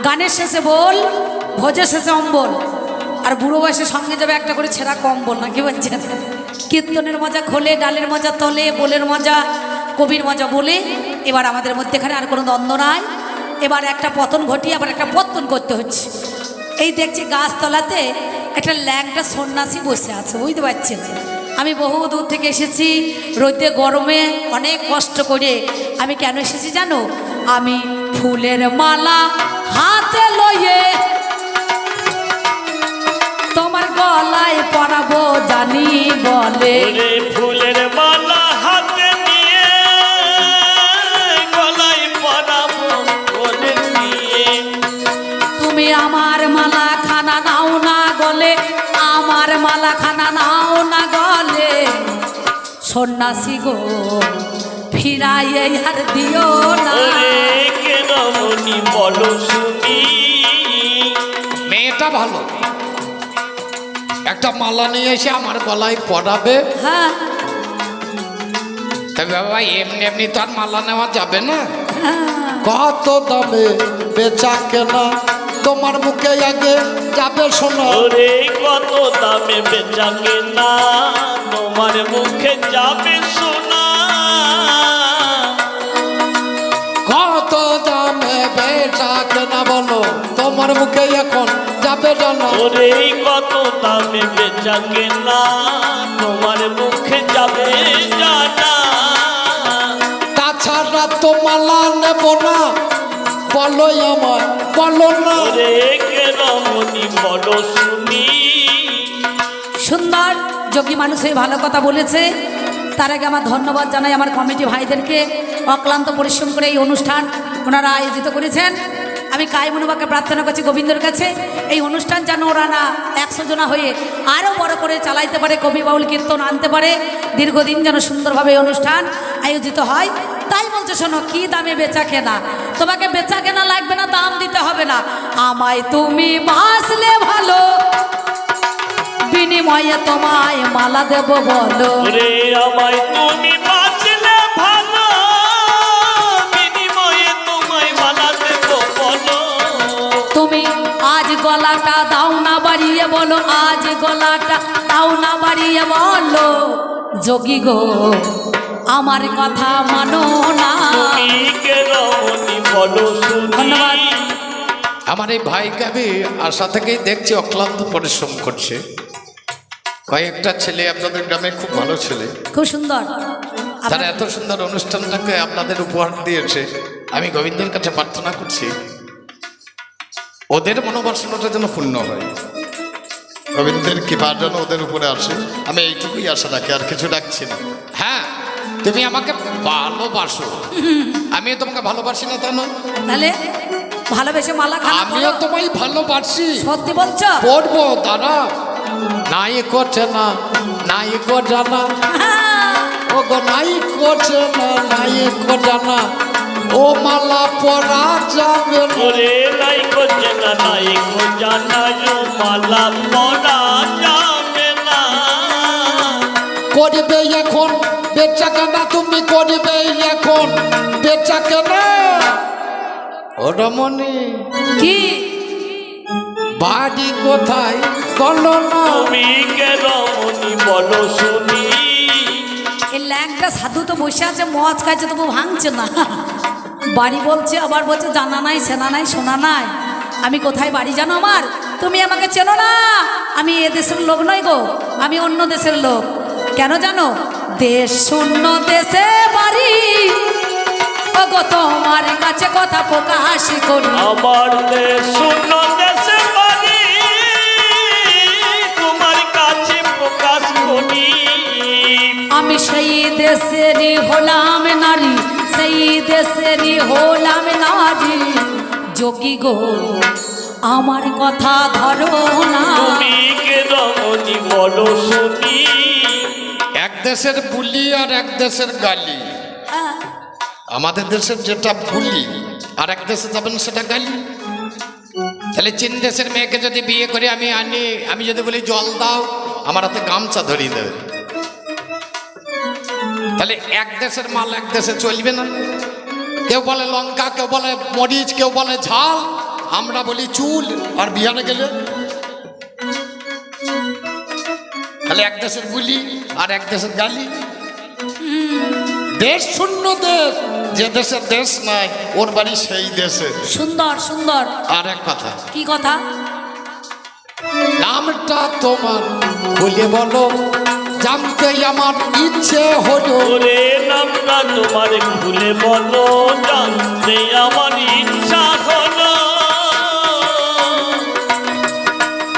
গানের শেষে বল, ভোজের শেষে অম্বল, আর বুড়ো বয়সে সঙ্গে যাবে একটা করে ছেঁড়া কম্বল, না কি বলছেন? কীর্তনের মজা খোলে, ডালের মজা তলে, বোলের মজা, কবির মজা বলে। এবার আমাদের মধ্যেখানে আর কোনো দ্বন্দ্ব নাই। এবার একটা পতন ঘটিয়ে আবার একটা পতন করতে হচ্ছে। এই দেখছি গাছতলাতে একটা ল্যাংটা সন্ন্যাসী বসে আছে, বুঝতে পারছেন? আমি বহু দূর থেকে এসেছি, রোদে গরমে অনেক কষ্ট করে। আমি কেন এসেছি জানো? আমি ফুলের মালা হাতে লইয়ে তোমার গলায় পরাবো জানি বলে। ফুলের মালা হাতে নিয়ে গলায় পরাবো বলে নিয়ে। তুমি আমার মালা খানা নাও না গলে, আমার মালা খানা নাও না গলে। সন্ন্যাসী গো ফিরাইয়ে আর দিও না। কেন মনি বলো শুনি। মেয়েটা ভালো, একটা মালা নিয়ে এসে আমার গলায় পরাবে। হ্যাঁ তবে বাবা এমনি এমনি তো আর মালা নেওয়া যাবে না। হ্যাঁ। কত দামে বেচা কেনা তোমার মুখে আগে যাবে শোনা। ওরে কত দামে বেচা কেনা তোমার মুখে যাবে শোনা। কত দামে বেচা কেনা বলো তোমার মুখে এখন যাবে জানা। ওরে কত দামে বেচা কেনা তোমার মুখে যাবে জানা। তাছাড়া তো মালা নেব না বলো আমার বলো না। ওরে কেন মনি বলো শুনি। সুন্দর যোগী মানুষ হয়ে ভালো কথা বলেছে। তার আগে আমার ধন্যবাদ জানাই আমার কমিটি ভাইদেরকে, অক্লান্ত পরিশ্রম করে এই অনুষ্ঠান ওনারা আয়োজিত করেছেন। আমি কায় মনোবাকে প্রার্থনা করছি গোবিন্দর কাছে, এই অনুষ্ঠান যেন ওরা না 100 জনা হয়ে আরও বড় করে চালাইতে পারে, কবি বাউল কীর্তন আনতে পারে, দীর্ঘদিন যেন সুন্দরভাবে এই অনুষ্ঠান আয়োজিত হয়। তাই বলছে শোনো, কি দামে বেচা কেনা? তোমাকে বেচা কেনা লাগবে না, দাম দিতে হবে না। আমায় তুমি বাসলে ভালো, বিনিময়ে তোমায় মালা দেব বলো। ওরে আমায় তুমি বাঁচলে ভালো, বিনিময়ে তোমায় মালা দেব বলো। তুমি আজ গলাটা দাও না বাড়িয়ে বলো, আজ গলাটা দাও না বাড়িয়ে বলো। যোগী গো আমার কথা মানো না। তুমি কেন মনি বলো শুনি। ধন্যবাদ। আমার এই ভাইকে আমি আশা থেকেই দেখছি অক্লান্ত পরিশ্রম করছে। কয়েকটা ছেলে আপনাদের গ্রামে খুব ভালো ছেলে, খুব সুন্দর। তারা এত সুন্দর অনুষ্ঠানটাকে আপনাদের উপহার দিয়েছে। আমি গোবিন্দের কাছে প্রার্থনা করছি ওদের মনোবাসনাটা যেন পূর্ণ হয়, গোবিন্দের কৃপা যেন ওদের উপরে আসে। আমি এইটুকুই আশা রাখি, আর কিছু রাখছি না। হ্যাঁ, তুমি আমাকে ভালোবাসো, আমিও তোমাকে ভালোবাসি না তা নয়। তাহলে ভালোবেসে মালা খানা আমিও পরো। তোমায় ভালোবাসি। সত্যি বলছো? পড়বো দাঁড়া, নাই করছে না নাই গো জানা, ও গো নাই করছে না নাই গো জানা, ও মালা পরা যাবে না। ওরে নাই করছে না নাই কো জানা, ও মালা পরা যাবে না। করবে এখন বেচা কেনা, তুমি করবে এখন বেচা কেনা। ও রমণী কি বাড়ি কোথায় বলো না। তুমি কেন মনি বলো শুনি। এই ল্যাংটা সাধু তো বসে আছে, মদ খাইছে তবু ভাঙছে না। বাড়ি বলছে, আবার বলছে জানা নাই সেনা নাই শোনা নাই। আমি কোথায় বাড়ি জানো আমার? তুমি আমাকে চেনো না। আমি এ দেশের লোক নই গো, আমি অন্য দেশের লোক। কেন জানো? দেশ শূন্য দেশে বাড়ি, ও গো তোমার কাছে কথা প্রকাশ করি। আমার দেশ শূন্য দেশে বাড়ি, তোমার কাছে প্রকাশ করি। আমি সেই দেশেরই হলাম নারী, সেই দেশেরই হলাম নারী। যোগী গো আমার কথা ধরো না। তুমি কেন মনি বলো শুনি। এক দেশের বুলি আর এক দেশের গালি। আমাদের দেশের যেটা বুলি আর এক দেশে যাবেন সেটা গালি। তাহলে চীন দেশের মেয়েকে যদি বিয়ে করে আমি আনি, আমি যদি বলি জল দাও, আমার হাতে গামছা ধরিয়ে দেবে। তাহলে এক দেশের মাল এক দেশে চলবে না। কেউ বলে লঙ্কা, কেউ বলে মরিচ, কেউ বলে ঝাল, আমরা বলি চুল, আর বিহারে গেলে তাহলে এক দেশের বুলি আর এক দেশের গালি। দেশ শূন্য দেশ, যে দেশের দেশ নাই ওর বাড়ি সেই দেশে। সুন্দর সুন্দর। আর এক কথা, কি কথা? নামটা তোমার খুলে বলো, জানতে আমার ইচ্ছে হলো। ওরে নামটা তোমার খুলে বলো, জানতে আমার ইচ্ছা হলো।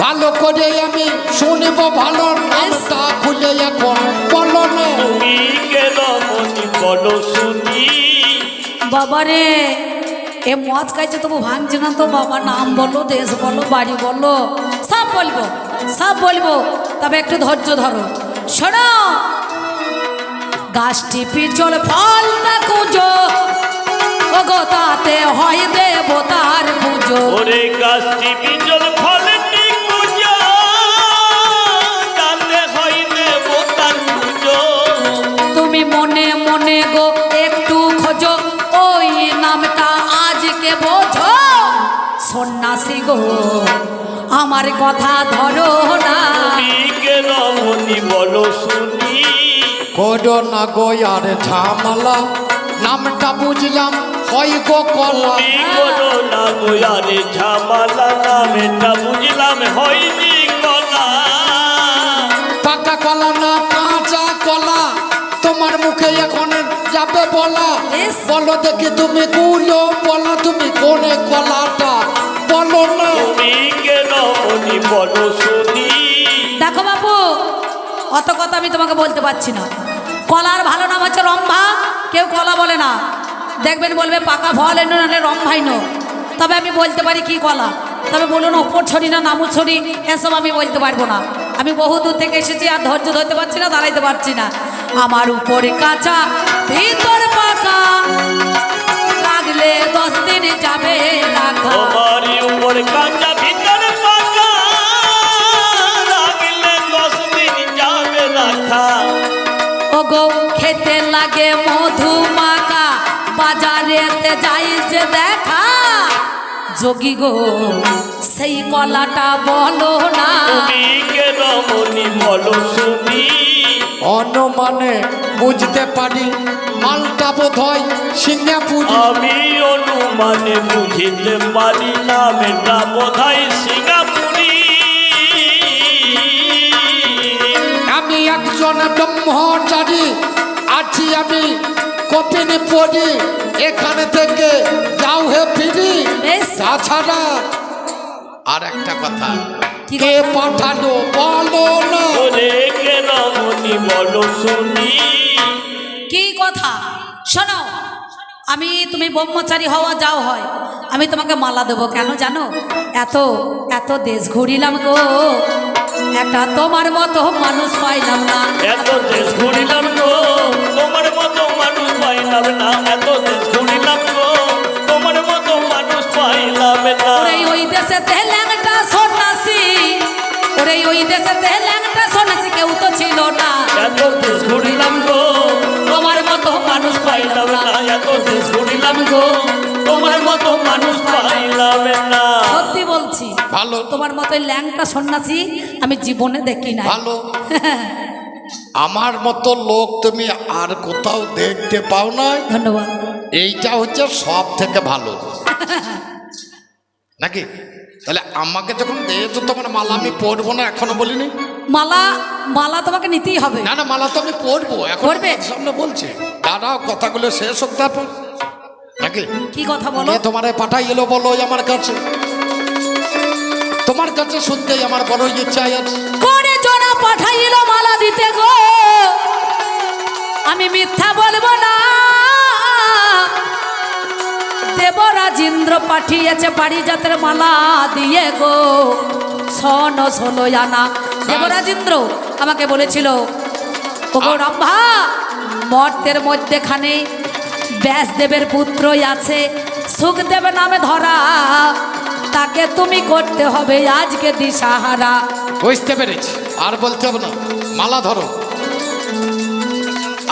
ভালো করে আমি শুনব, ভালো নামটা খুলে এখন বলো না। তুমি কে রমণী বলো শুনি। বাবারে, এ মদ খাইছে তবু ভাঙছে না তো বাবা। নাম বলো, দেশ বলো, বাড়ি বলো, সব বলবো, সব বলবো, তবে একটু ধৈর্য ধরো। শোনো, গাছটি পিছল ফলটা কুজো, ও গো তাতে হয় দেবতার পুজো। ওরে গাছটি বিজল ফলেটি পূজা, তাতে হয় দেবতার পুজো। তুমি মনে মনে গো একটু খোঁজো, ওই নামটা আজকে বোঝো। সন্ন্যাসী গো আমার কথা ধরো না। তুমি কে রমণী বলো শুনি। করো না গো আর ঝামেলা, নামটা বুঝলাম হয় গো কলা। তুমি করো না গোয়ারে ঝামালা, নামটা বুঝলাম হয়নি কলা। পাকা কলা না কাঁচা কলা, তোমার মুখে এখন যাবে বলা। বেশ। বলো দেখি তুমি গুলো বলা, তুমি কোনে কলাটা বলো না। তুমি কে রমণী বলো শুনি। দেখো বাবু, অত কথা আমি তোমাকে বলতে পারছি না। কলার ভালো নাম হচ্ছে রম্ভা, কেউ কলা বলে না। দেখবেন বলবে পাকা ফল এনো নাহলে রম্ভাই নো। তবে আমি বলতে পারি কি কলা, তবে বলুন ওপর ছড়ি না নামু ছড়ি, এসব আমি বলতে পারবো না। আমি বহু দূর থেকে এসেছি, আর ধৈর্য ধরতে পারছি না, দাঁড়াইতে পারছি না। আমার উপরে কাঁচা ভিতর পাকা, লাগলে 10 দিন যাবে রাখা। তোমার উপর কাঁচা ভিতর পাকা, লাগলে 10 দিন যাবে রাখা। ওগো খেতে লাগে মধু মাখা, বাজারেতে যাই যে দেখা। যোগী গো সেই কলাটা বলো না। তুমি কে রমণী বলো শুনি। অনুমানে বুঝতে পারি মালটা বোধ হয় সিঙ্গাপুরি। আমি অনুমানে বুঝিতে পারি, নামটা বোধহয় সিঙ্গাপুরি। আমি একজন ব্রহ্মচারী, আছি আমি কপিনে পড়ি, এখানে থেকে যাও হে ফিরি। বেশ। তাছাড়া আর একটা কথা, কি কে কথা? পাঠালো বলো না। ওরে কে রমণী বলো শুনি। কি কথা? শোনো, তুমি ব্রহ্মচারী হওয়া যাও হয়, আমি তোমাকে মালা দেবো কেন জানো? এত এত দেশ ঘুরিলাম গো, একটা তোমার মতো মানুষ পাইলাম না। এত দেশ ঘুরিলাম গো, তোমার মতো মানুষ পাইলাম না। এত দেশ ঘুরিলাম গো, তোমার মতো মানুষ পাইলাম না। ওরে ওই দেশেতে ল্যাংটা সন্ন্যাসী, ওরে ওই দেশেতে ল্যাংটা সন্ন্যাসী কেউ তো ছিল না। এত দেশ ঘুরিলাম গো, তোমার মতো মানুষ পাইলাম পাইলাম না। না। এত দেশ ঘুরিলাম গো, তোমার মতো মানুষ পাইলাম না। সত্যি বলছি, ভালো তোমার মতো ল্যাংটা সন্ন্যাসী আমি জীবনে দেখি না। ভালো, আমার মতো লোক তুমি আর কোথাও দেখতে পাও না। ধন্যবাদ। এইটা হচ্ছে সব থেকে ভালো নাকি? তাহলে আমাকে যখন দিয়েছো তখন মালা আমি পরবো না, এখনো বলিনি। মালা মালা তোমাকে নিতেই হবে। না না, মালা তো আমি পরবো, এখন পরবে? তোমার সামনে বলছি। দাঁড়াও, কথাগুলো শেষ হোক তারপর নাকি। কি কথা বলো? কে তোমারে পাঠাই এলো বলো আমার কাছে? তোমার কাছে শুনতেই আমার বড় ইচ্ছা আছে। করে জনা পাঠাইল মালা দিতে গো, আমি মিথ্যা বলবো না। দেবরাজেন্দ্র পাঠিয়েছে পারিজাতের মালা দিয়ে গো, সন 16 আনা। দেবরাজেন্দ্র আমাকে বলেছিল, ওগো রম্ভা, মর্তের মধ্যেখানে ব্যাসদেবের পুত্রই আছে, সুখদেব নামে ধরা, তাকে তুমি করতে হবে আজকে দিশাহারা। বুঝতে পেরেছি, আর বলতে হবে না। মালা ধরো,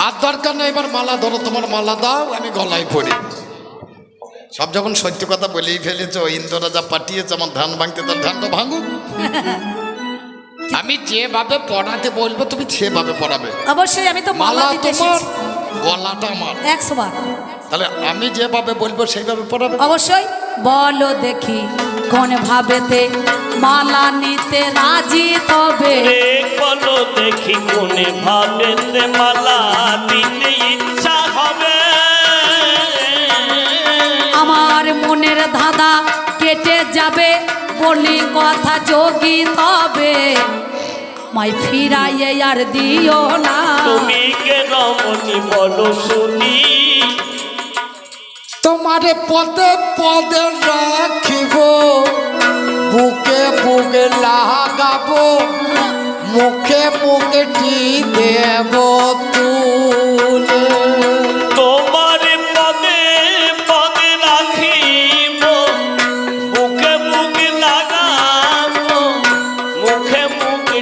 আর দরকার নেই, এবার মালা ধরো। তোমার মালা দাও, আমি গলায় পড়ি। সব যখন সত্য কথা বলেই ফেলেছ, ইন্দ্ররা যা পাঠিয়েছে আমার ধান ভাঙতে, তার ধানটা ভাঙুক। আমি যেভাবে পড়াতে বলবো তুমি সেভাবে পড়াবে। অবশ্যই, আমি তো মালা মালা দিতে তোমার, এসেছি। গলাটা আমার। 100 বার। তাহলে আমি যেভাবে বলবো সেইভাবে পড়াবে। অবশ্যই। বলো দেখি কোন ভাবেতে মালা নিতে রাজি তবে, রে বলো দেখি কোনে ভাবেতে মালা দিতে ইচ্ছা হবে। আমার মনের ধাঁধা কেটে যাবে বলি কথা যোগী তবে, মাই ফিরাইয়ে আর দিও না। তুমি কে রমণী বলো শুনি, তোমারে পদে পদে রাখিব, বুকে বুকে লাগাবো, মুখে মুখে দেব তুলে। তোমার পদে পদে রাখিব, বুকে বুকে লাগাবো, মুখে মুখে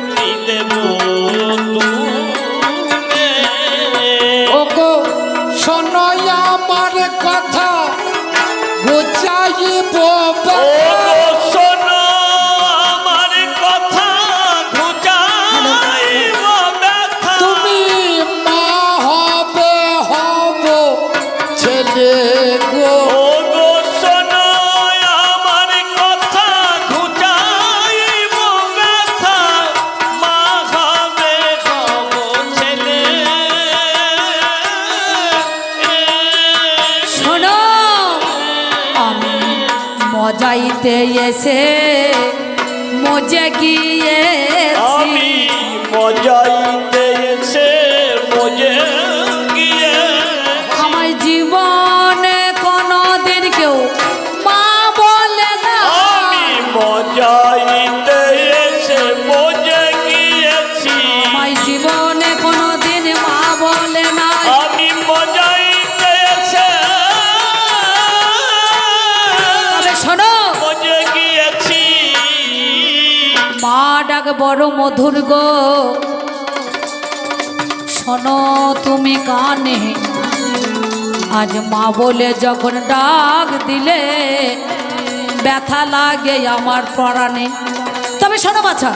দেব তুলে। ওগো শোনো আমার কথা, বুঝাইব ও গো শোনো আমার কথা, ঘুচাইব ব্যথা। তুমি মা হবে হব ছেলে গো। ও গো শোনো আমার কথা, ঘুচাইব ব্যথা। মা হবে হব ছেলে। শোনো, আমি মজাইতে এসে মজে গিয়েছি, আমি মজাইতে এসে মজে গিয়ে, আমার জীবনে কোনোদিন কেউ মা বলে না। আমি মজাইতে এসে মজে গিয়েছি। আমার জীবনে কোনোদিন মা বলে না। আমি মজাইতে এসে তবে শোনো, মজে গিয়েছি। মা ডাক বড় মধুর গো, শোনো তুমি কানে, আজ মা বলে যখন ডাক দিলে ব্যথা লাগে আমার পরাণে। তবে শোনো বাছা,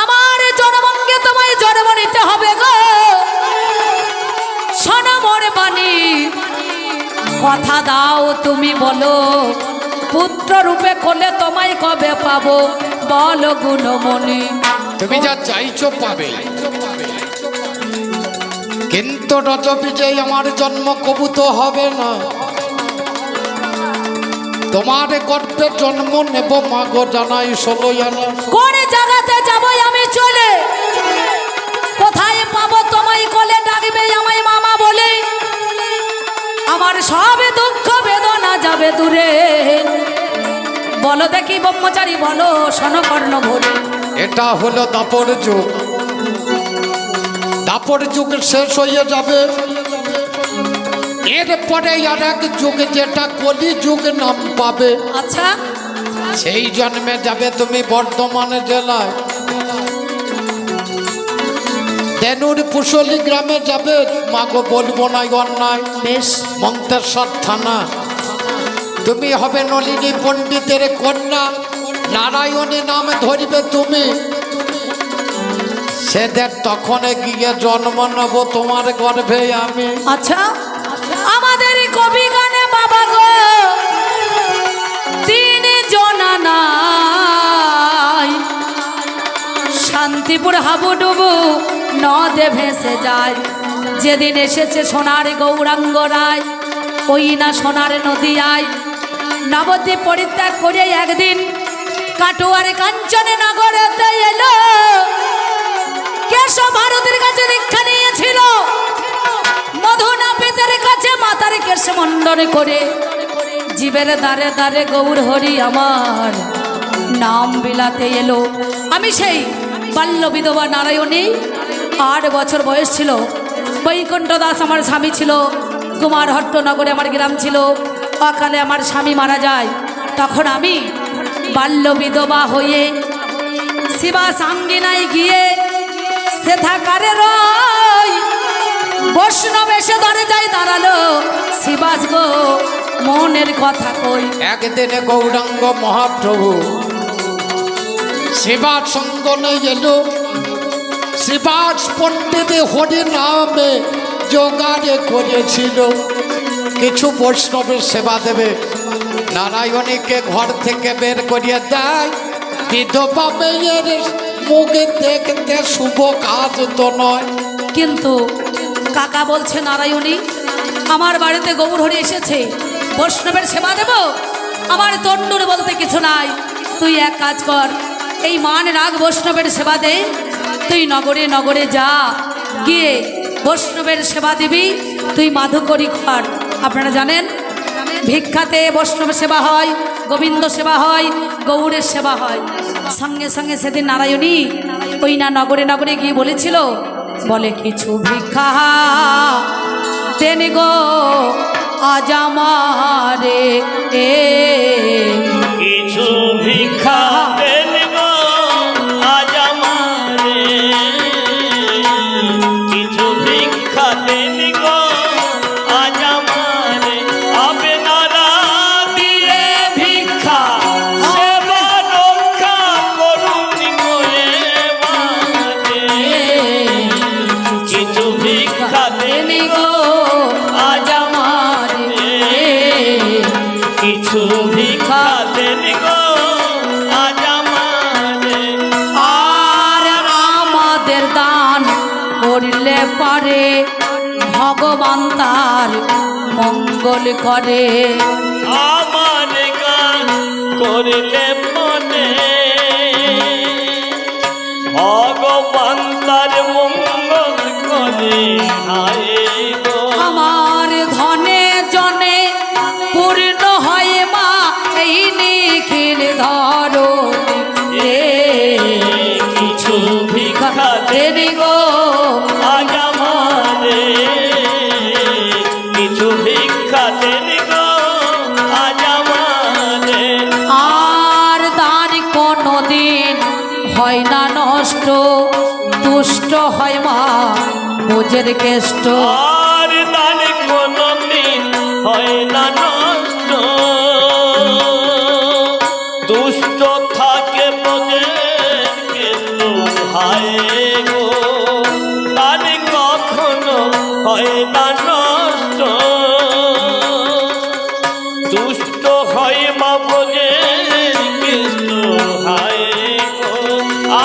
আমার জনমনকে তোমায় জন্ম নিতে হবে গো। শোনো মোর বাণী, কথা দাও তুমি বলো, পুত্র রূপে কোলে তোমায় কবে পাবো বলো গুণমণি। তুমি যা চাইছো পাবে, কিন্তু রজবীজে আমার জন্ম কবুত হবে না। তোমার গর্ভে জন্ম নেব মাগো জানাই 16 আনা। কোন জায়গাতে যাবো আমি চলে, কোথায় পাবো তোমায় কোলে ডাকবে আমায় মামা বলে। আমার সব দুঃখ বেদনা যাবে দূরে, বলো দেখি ব্রহ্মচারী বলো শোনো কর্ণ ভরে। এটা হলো দাপর যুগ, দাপর যুগ শেষ হয়ে যাবে, এরপরে আর এক যুগ যেটা কলি যুগ নাম পাবে। আচ্ছা, সেই জন্মে যাবে তুমি বর্ধমান জেলায় তেনুর পুশলি গ্রামে যাবে। মাগো বলবো না অন্যায়, বেশ। মন্তেশ্বর থানা। তুমি হবে নলিনী পণ্ডিতের কন্যা, নারায়ণী নাম ধরিবে তুমি। সেদের তখন গিয়ে জন্ম নেব তোমার গর্ভে আমি। আচ্ছা, আমাদের কবি গানে বাবা গো 3 জনা নাই, শান্তিপুর হাবুডুবু নদে ভেসে যায়। যেদিন এসেছে সোনার গৌরাঙ্গ রায়, ওই না সোনার নদিয়ায়। নবদ্বীপ পরিত্যাগ করে একদিন কাটোয়ার কাঞ্চনে নগরেতে এলো। কেশব ভারতের কাছে দীক্ষা নিয়েছিল, মধু নাপিতের কাছে মাতার কেশ মণ্ডন করে। জীবের দ্বারে দ্বারে গৌর হরি আমার নাম বিলাতে এলো। আমি সেই বাল্য বিধবা নারায়ণী, 8 বছর বয়স ছিল। বৈকুণ্ঠ দাস আমার স্বামী ছিল, কুমার হট্টনগরে আমার গ্রাম ছিল। অকালে আমার স্বামী মারা যায়, তখন আমি বাল্য বিধবা হয়ে শিবা সাঙ্গিনায় গিয়ে সেথাকারে রয়। বৈষ্ণব এসে ধরে যাই দাঁড়ালো, শিবাস গো মনের কথা কই। একদিনে গৌরাঙ্গ মহাপ্রভু শিবাজ সঙ্গনে এলো। শিবাজ পণ্ডিত হরি নামে জোগাড়ে করেছিল কিছু বৈষ্ণবের সেবা দেবে। নারায়ণীকে ঘর থেকে বের করিয়ে দেয়। বিধবা মেয়ের মুখে দেখতে শুভ কাজ তো নয়। কিন্তু কাকা বলছে নারায়ণী আমার বাড়িতে গৌরহরি এসেছে, বৈষ্ণবের সেবা দেব, আমার তন্ডুর বলতে কিছু নাই। তুই এক কাজ কর, এই মান রাগ বৈষ্ণবের সেবা দে, তুই নগরে নগরে যা, গিয়ে বৈষ্ণবের সেবা দিবি, তুই মাধুকরী কর। আপনারা জানেন ভিক্ষাতে বৈষ্ণব সেবা হয়, গোবিন্দ সেবা হয়, গৌরের সেবা হয়। সঙ্গে সঙ্গে সেদিন নারায়ণী ওই না নগরে নগরে গিয়ে বলেছিল, বলে কিছু ভিক্ষা দেন গো আজ আমারে, কিছু ভিক্ষা দেন গো আজ আমারে, কিছু ভিক্ষা দেন গো আজ আমারে। আপনারা দিলে ভিক্ষা সেবা রক্ষা করুন গো এবারে। কিছু ভিক্ষা দেন গো আজ আমারে, কিছু ভিক্ষা দেন গো আজ আমারে। আর আমাদের দান করলে পারে ভগবান তার মঙ্গল করে। আমার গান করলে মনে ভগবান তার মঙ্গল করে। হায় গো আমার ধনে জনে পূর্ণ হয় মা এই নিখিল ধরো, কিছু ভিক্ষা দেন গো আজ আমারে, কিছু ভিক্ষা দেন গো আজ আমারে। আর দান কোনো দিন হয় না নষ্ট, তুষ্ট হয় মা বোঝের কেষ্ট। আর দান কোনো দিন হয় না নষ্ট, দুষ্ট থাকে বোঝে কিন্তু হায় গো। দান কখনো হয় না নষ্ট, দুষ্ট হয় মা বোঝে কিন্তু হায় গো।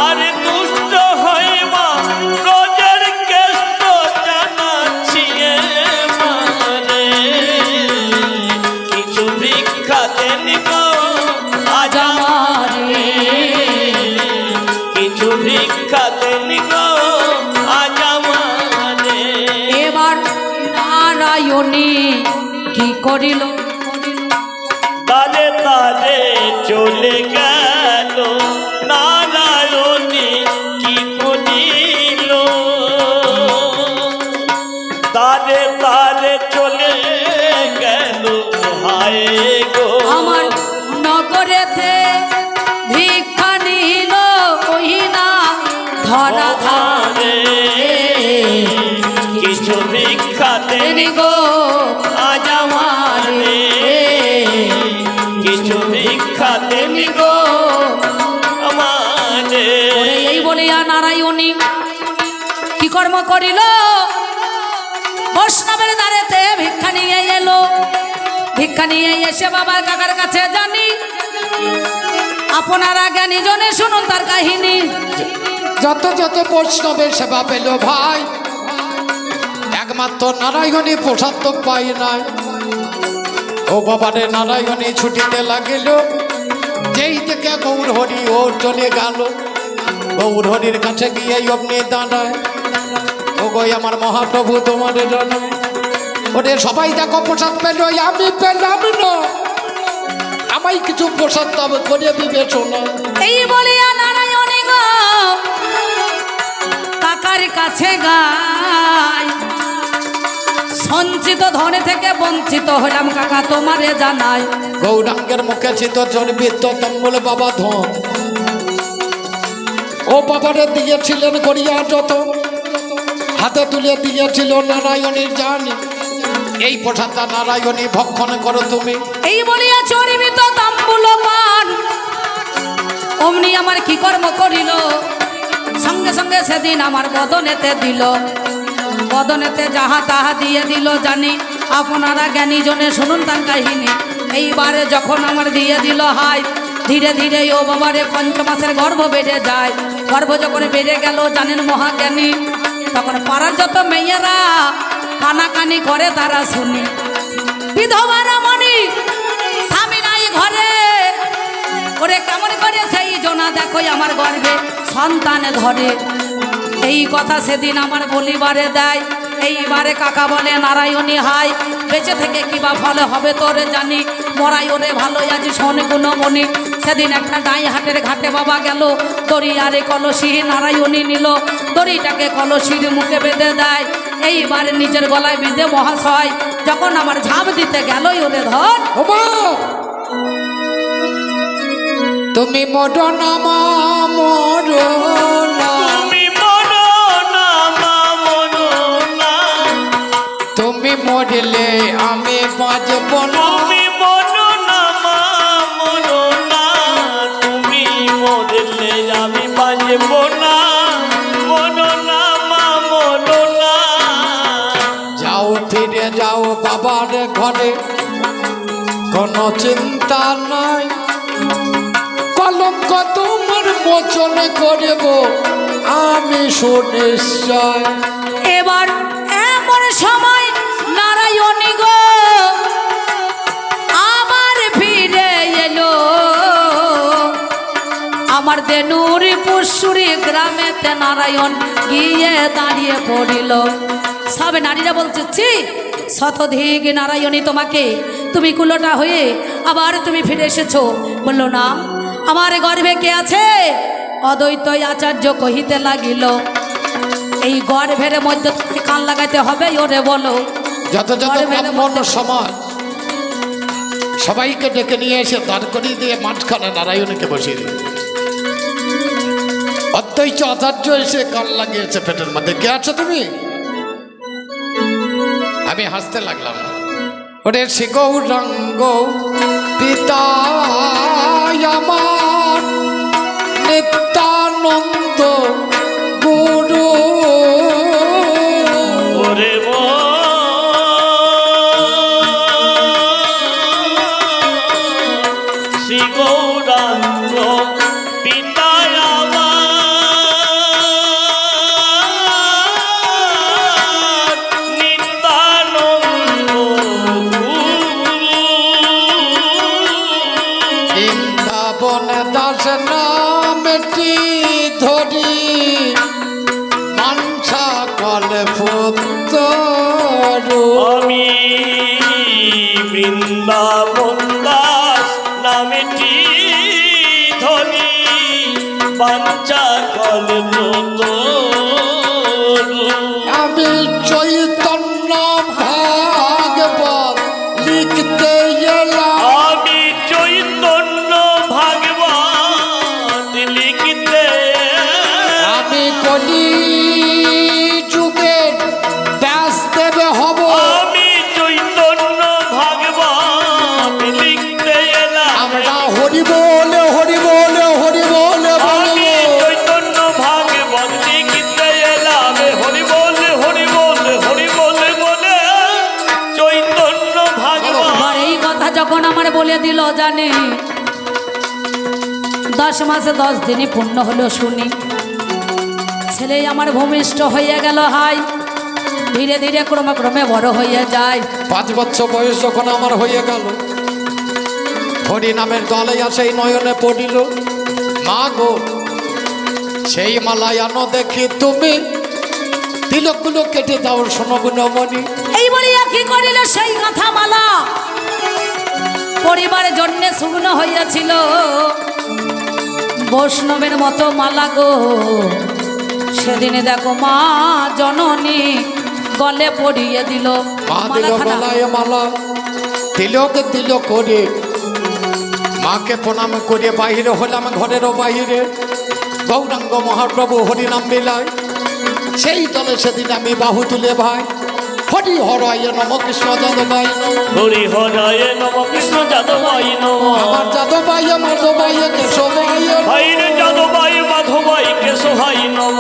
আর দুষ্ট হয় মা ব্রজের কেষ্ট জানাচ্ছি মারে। কিছু ভিক্ষা দেন গো আজ আমারে, কিছু ভিক্ষা দেন গো আজ আমারে। এবার নারায়ণী কি করিল, তারে তারে চলে গেল নারায়ণী কি করিল। তারে তারে চলে গেল হায় গো। আমার নগরেতে ভিক্ষা নিল ওই না ধরা ধারে, কিছু ভিক্ষা দেন গো আজ আমারে, কিছু ভিক্ষা দেন গো আমারে। ওরে এই বলিয়া নারায়ণী কি কর্ম করিল, বৈষ্ণবের দ্বারেতে ভিক্ষা নিয়ে এলো। ভিক্ষা নিয়ে এসে বাবার কাকার কাছে জানি, আপনারা জ্ঞানী জনে শুনুন তার কাহিনী। যত যত বৈষ্ণবের সেবা পেল ভাই, একমাত্র নারায়ণী প্রসাদ তো পাই নাই। ও বাবারে নারায়ণী ছুটিতে লাগিল, যেই থেকে গৌরহরি ওর চলে গেল। গৌরহরির কাছে গিয়ে অমনি দাঁড়ায়, ও গো আমার মহাপ্রভু তোমার জন্য। ওরে সবাই দেখো প্রসাদ পেল, আমি পেলাম না, আমায় কিছু প্রসাদ দাবে করে বিবেচনা। এই বলিয়া নারায়ণী গো কাকার কাছে গায়, সঞ্চিত ধনে থেকে বঞ্চিত হলাম কাকা তোমারে জানাই। গৌরাঙ্গের মুখে ছিল জন্মিত তম্বল বাবা ধন, ও বাবারে দিয়েছিলেন করিয়া যত, হাতে তুলে দিয়েছিল নারায়ণীর জানি। এই প্রসাদটা নারায়ণী ভক্ষণ করো তুমি। এই বলিয়া চরিবিত তাম্বুল পান অমনি আমার কি কর্ম করিল, সঙ্গে সঙ্গে সেদিন আমার বদনেতে দিল। বদনেতে যাহা তাহা দিয়ে দিল জানি, আপনারা জ্ঞানী জনে শুনুন তার কাহিনী। এইবারে যখন আমার দিয়ে দিল হাই, ধীরে ধীরে ও বাবারে পঞ্চমাসের গর্ভ বেড়ে যায়। গর্ভ যখন বেড়ে গেল জানেন মহাজ্ঞানী, তখন পাড়ার যত মেয়েরা কানাকানি করে তারা শুনি। বিধবা রমণী স্বামী নাই ঘরে, ওরে কেমন করে সেই জনা দেখো আমার গর্ভে সন্তান ধরে। এই কথা সেদিন আমার বলিবারে দেয়। এইবারে কাকা বলে নারায়ণী হাই, বেঁচে থেকে কিবা ফলে হবে তোরে জানি, মরাই ওরে ভালো আছি শোনে গুণমণি। সেদিন একটা ডাই হাটের ঘাটে বাবা গেল, দড়ি আরে কলসি নারায়ণী নিল, দড়িটাকে কলসির মুখে বেঁধে দেয়। এইবারে নিজের গলায় বেঁধে মহাশয় যখন আমার ঝাঁপ দিতে গেলই ওরে ধর। ওমা তুমি মরনা মা মরনা, তুমি মরো না মা মরো না, তুমি মরলে আমি বাঁচব না। তুমি মরো না মা মরো না, তুমি মরলে আমি বাঁচব না। মরো না মা মরো না। যাও ফিরে যাও বাবার ঘরে, কোনো চিন্তা নাই, কলঙ্ক তোমার মোচন করব আমি সুনিশ্চয়। এবার এমন সময় নারায়ণী গো আবার ফিরে এলো, আমার দেনুর পুশুরি গ্রামেতে নারায়ণ গিয়ে দাঁড়িয়ে পড়িল। সব নারীরা বলছে ছি শতধিক নারায়ণী তোমাকে, তুমি কুলোটা হয়ে আবার তুমি ফিরে এসেছো। বলল না, আমার গর্ভে কে আছে? অদ্বৈত আচার্য কহিতে লাগিল, এই গর্ভের মধ্যে থেকে কান লাগাইতে হবে ওরে বলো। যত যত ব্রাহ্মণ সমাজ সবাইকে ডেকে নিয়ে এসে দাঁড় করিয়ে দিয়ে মাঝখানে নারায়ণীকে বসিয়ে দিল। অদ্বৈত আচার্য এসে কান লাগিয়েছে পেটের মধ্যে, কে আছো তুমি? আমি হাসতে লাগলাম, ওরে সে গৌরাঙ্গ পিতা আমার নিত্যানন্দ গুরু। ওরে শ্রী গৌরাঙ্গ পিতা আমার নিত্যানন্দ বৃন্দাবন দাস নামটি ধরি মানসা কলে পুত্র। আমি বৃন্দাবন দাস নামেটি ধরি বাঞ্চা কলে আমি চৈতন্য ভাগবত লিখতে এলাম, আমি চৈতন্য ভাগবত লিখিতে আমি কলি যুগের ব্যাস দেবে হব। আমি চৈতন্য ভাগবত লিখতে এলাম। আমরা হরি বলে হরি বলে হরি বলে আমি বলবো। চৈতন্য ভাগবত লিখতে এলাম। হরি বলে হরি বলে হরি বলে বলে চৈতন্য ভাগবত। এবার এই কথা যখন আমার বলে দিল জানি, 10 মাসে 10 দিনই পূর্ণ হলো শুনি। ছেলে আমার ভূমিষ্ঠ হয়ে গেল হাই, ধীরে ধীরে ক্রমে ক্রমে বড় হয়ে যায়। 5 বছর বয়স যখন আমার হয়ে গেল, হরি নামের দলে সেই নয়নে পড়িল, মা গো সেই মালায়ানো দেখি তুমি তিলকগুলো কেটে দাও শোনো গুণমণি। এই বলিয়া কি করিল সেই কথা মালা পরিবারের জন্য শুকনো হইয়াছিল, বৈষ্ণবের মতো মালা গো। সেদিনে দেখো মা জননী গলে পড়িয়ে দিল মা দিল মালাখানা। গলায় মালা, তিলক দিল করে, মাকে প্রণাম করে বাহিরে হলাম ঘরেরও বাহিরে। গৌরাঙ্গ মহাপ্রভু হরিনাম বিলায়, সেই দলে সেদিন আমি বাহু তুলে ভাই হরি হরায় নম কৃষ্ণ যাদবাই হরি হরায় নম কৃষ্ণ যাদবায় নম আমার যাদবাই মাধবাই কেশবাই ভাইরে যাদবাই মাধবাই কেশবাই নম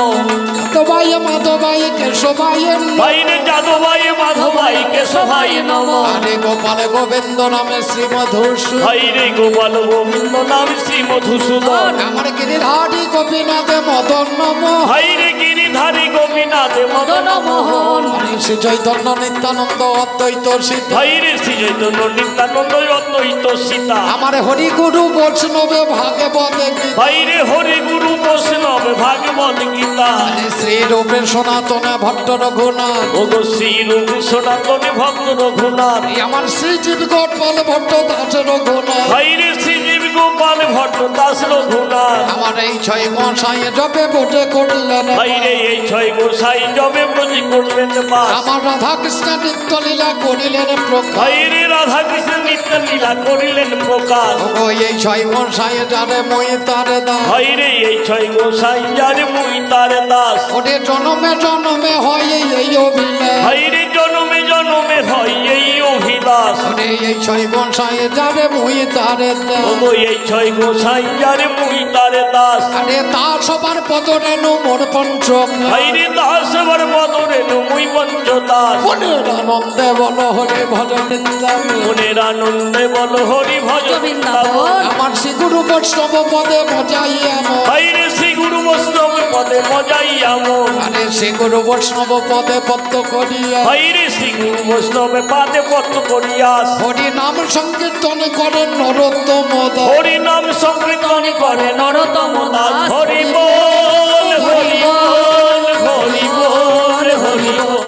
যাদবাই মাধবাই কেশবাই ভাইরে যাদবাই মাধবাই কেশবাই নম হরে গোপাল গোবিন্দ নামে শ্রী মধুসূদন ভাইরে গোপাল গোবিন্দ নাম শ্রী মধুসূদন আমার গিরিধারী গোপীনাথ মদন নম ভাইরে গিরিধারী গোপীনাথ মদন মোহন হরে শ্রী চৈতন্য নিত্যানন্দ অদ্বৈত সিদ্ধ ভাইরে শ্রী চৈতন্য নিত্যানন্দ অদ্বৈত সীতা আমার হরি গুরু বৈষ্ণবে ভাগবত ভাইরে হরি গুরু বৈষ্ণব ভাগবত গীতা শ্রী রূপে সনাতনে ভট্ট রঘুনাথ ওগো শ্রী রূপ সনাতনী ভক্ত রঘুনাথ আমার শ্রীজীব গোপাল ভট্ট দাস রঘুনাথ ভাইরে শ্রীজীব গোপাল ভট্ট দাস রঘুনাথ আমার এই ছয় মশাই জবে বটে করলেন ভাইরে এই ছয় গোসাই জবে বুঝি করলেন বাস আমার রাধা কৃষ্ণ নিত্য লীলা করিলেন প্রকাশ ভাইরে রাধা কৃষ্ণ নিত্য লীলা করিলেন প্রকাশ ও এই ছয় মশাই যারে মই তারে দাস ভাইরে এই ছয় গোসাই যারে মুই তার দাস ওরে জনমে জনমে হয় এই অভিলাষ ভাইরে জনমে জনমে হয় এই অভিলাষ ওরে এই ছয় মশাই যারে মই তারে দাস ওগো এই ছয় গোসাই যারে মুই তার দাস আরে তা সবার পদরেণু মোর পঞ্চম ভাইরে দাস আবার বদরে মুই পঞ্চদাস মনের আনন্দে বল হরে ভজন মনের আনন্দে বল হরি ভজ বৃন্দাবন। আমার শ্রী গুরু বৈষ্ণব পদে মজাইয়া ভাইরে শ্রী গুরু বৈষ্ণব পদে মজাইয়া মন আরে শ্রী গুরু বৈষ্ণব পদে পদ্ম করিয়া ভাইরে শ্রী গুরু বৈষ্ণবে পাদে পত্র করিয়াস হরি নাম সংকীর্তন করেন নরোত্তম দাস হরি নাম সংকীর্তন করে নরতম দাস হরি বল